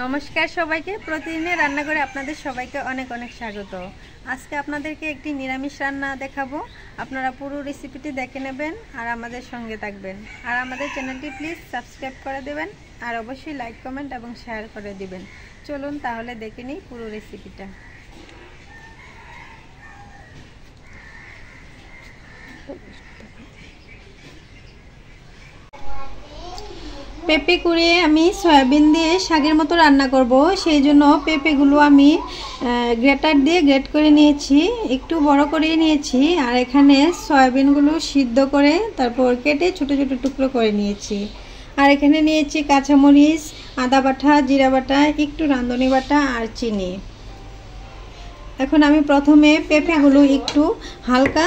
নমস্কার সবাইকে, প্রতিদিনের রান্না করে আপনাদের সবাইকে অনেক অনেক স্বাগত। আজকে আপনাদেরকে একটি নিরামিষ রান্না দেখাবো। আপনারা পুরো রেসিপিটি দেখে নেবেন আর আমাদের সঙ্গে থাকবেন। আর আমাদের চ্যানেলটি প্লিজ সাবস্ক্রাইব করে দেবেন আর অবশ্যই লাইক, কমেন্ট এবং শেয়ার করে দিবেন। চলুন তাহলে দেখে নিই পুরো রেসিপিটা। পেঁপে কুড়িয়ে আমি সয়াবিন দিয়ে শাকের মতো রান্না করব, সেই জন্য পেঁপেগুলো আমি গ্রেটার দিয়ে গ্রেট করে নিয়েছি, একটু বড় করে নিয়েছি। আর এখানে সয়াবিনগুলো সিদ্ধ করে তারপর কেটে ছোট ছোট টুকরো করে নিয়েছি। আর এখানে নিয়েছি কাঁচামরিচ, আদা বাটা, জিরা বাটা, একটু রাঁধুনি বাটা আর চিনি। এখন আমি প্রথমে পেঁপেগুলো একটু হালকা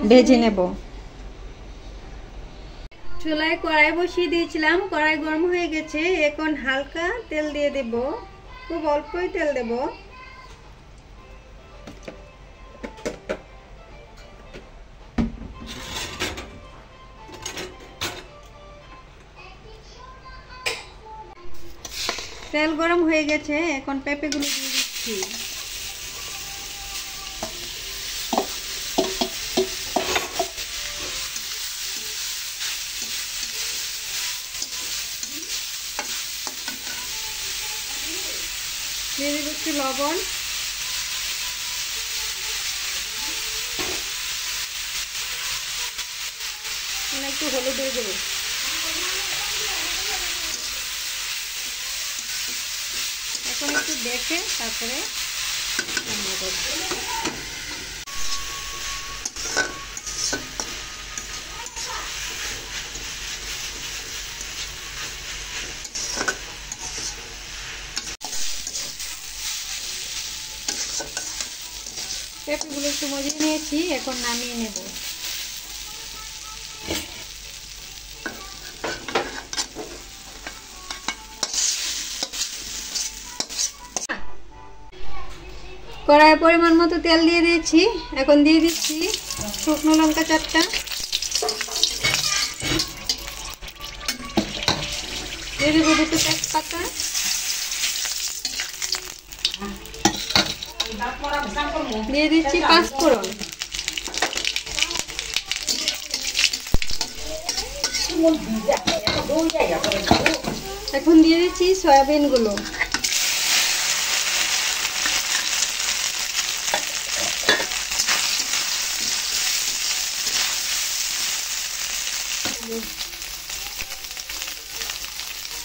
ভেজে নেব। চুলায় কড়াই বসিয়ে দিয়েছিলাম, কড়াই গরম হয়ে গেছে। এখন হালকা তেল দিয়ে দেব, খুব অল্পই তেল দেব। তেল গরম হয়ে গেছে, এখন পেঁপেগুলো দিয়ে দিচ্ছি। দিয়ে দেবো একটু লবণ, একটু হলুদ দিয়ে দেবো। এখন একটু দেখে তারপরে রান্না করব। পেঁপেগুলো একটু মজিয়ে নিয়েছি, এখন নামিয়ে নেব। কড়াইয়ে পরিমাণ মতো তেল দিয়ে দিয়েছি, এখন দিয়ে দিচ্ছি শুকনো লঙ্কা 4টা, দিয়ে দেবো 2 তেজপাতা, দিয়ে দিচ্ছি 5 ফোড়ন, এখন দিয়ে দিচ্ছি সয়াবিন গুলো,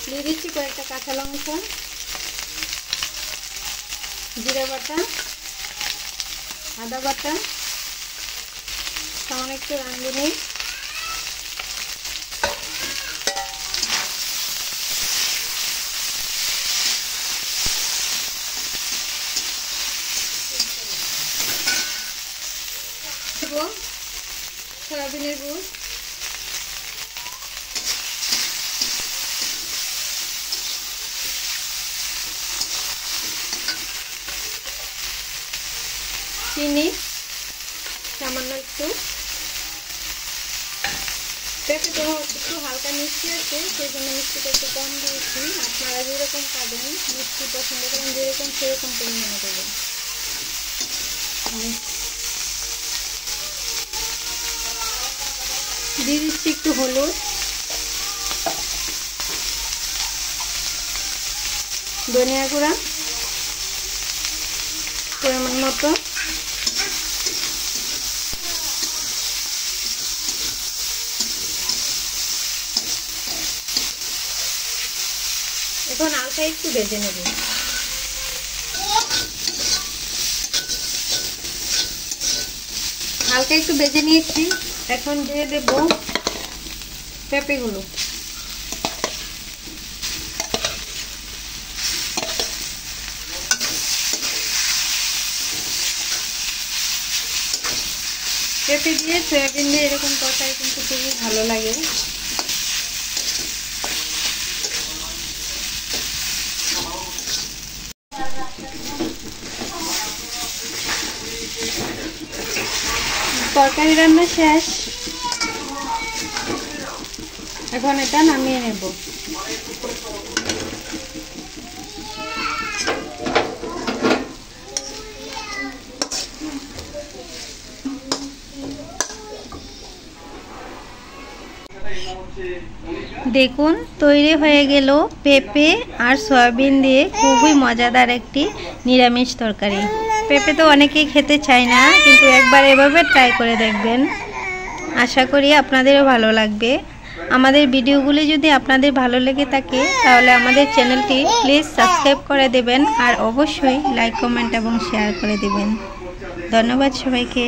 দিয়ে দিচ্ছি কয়েকটা কাঁচা লঙ্কা, জিরা বাটা, আদা বাটা, সামান্য একটু রাঁধুনি, সয়াবিনের গুঁড়ো, চিনি সামান্য একটু। পেঁপে তো একটু হালকা মিষ্টি আছে, সেই জন্য মিষ্টিটা একটু কম দিয়েছি। আপনারা যেরকম খাবেন, মিষ্টি পছন্দ করেন যেরকম, সেরকম পরিমাণে দেবেন। দিয়ে দিচ্ছি একটু হলুদ, ধনিয়া গুঁড়া পরিমাণ মতো, এখন হালকা একটু ভেজে নেব। হালকা একটু ভেজে নিয়েছি, এখন দিয়ে দেব পেঁপেগুলো। পেঁপে দিয়ে সয়াবিন দিয়ে এরকম তরকারি কিন্তু খুবই ভালো লাগে। তরকারি রান্না শেষ, এখন এটা নামিয়ে নেব। দেখুন তৈরি হয়ে গেল পেঁপে আর সয়াবিন দিয়ে খুবই মজাদার একটি নিরামিষ তরকারি। পেঁপে তো অনেকেই খেতে চায় না, কিন্তু একবার এভাবে ট্রাই করে দেখবেন, আশা করি আপনাদেরও ভালো লাগবে। আমাদের ভিডিওগুলি যদি আপনাদের ভালো লেগে থাকে তাহলে আমাদের চ্যানেলটি প্লিজ সাবস্ক্রাইব করে দেবেন আর অবশ্যই লাইক, কমেন্ট এবং শেয়ার করে দেবেন। ধন্যবাদ সবাইকে।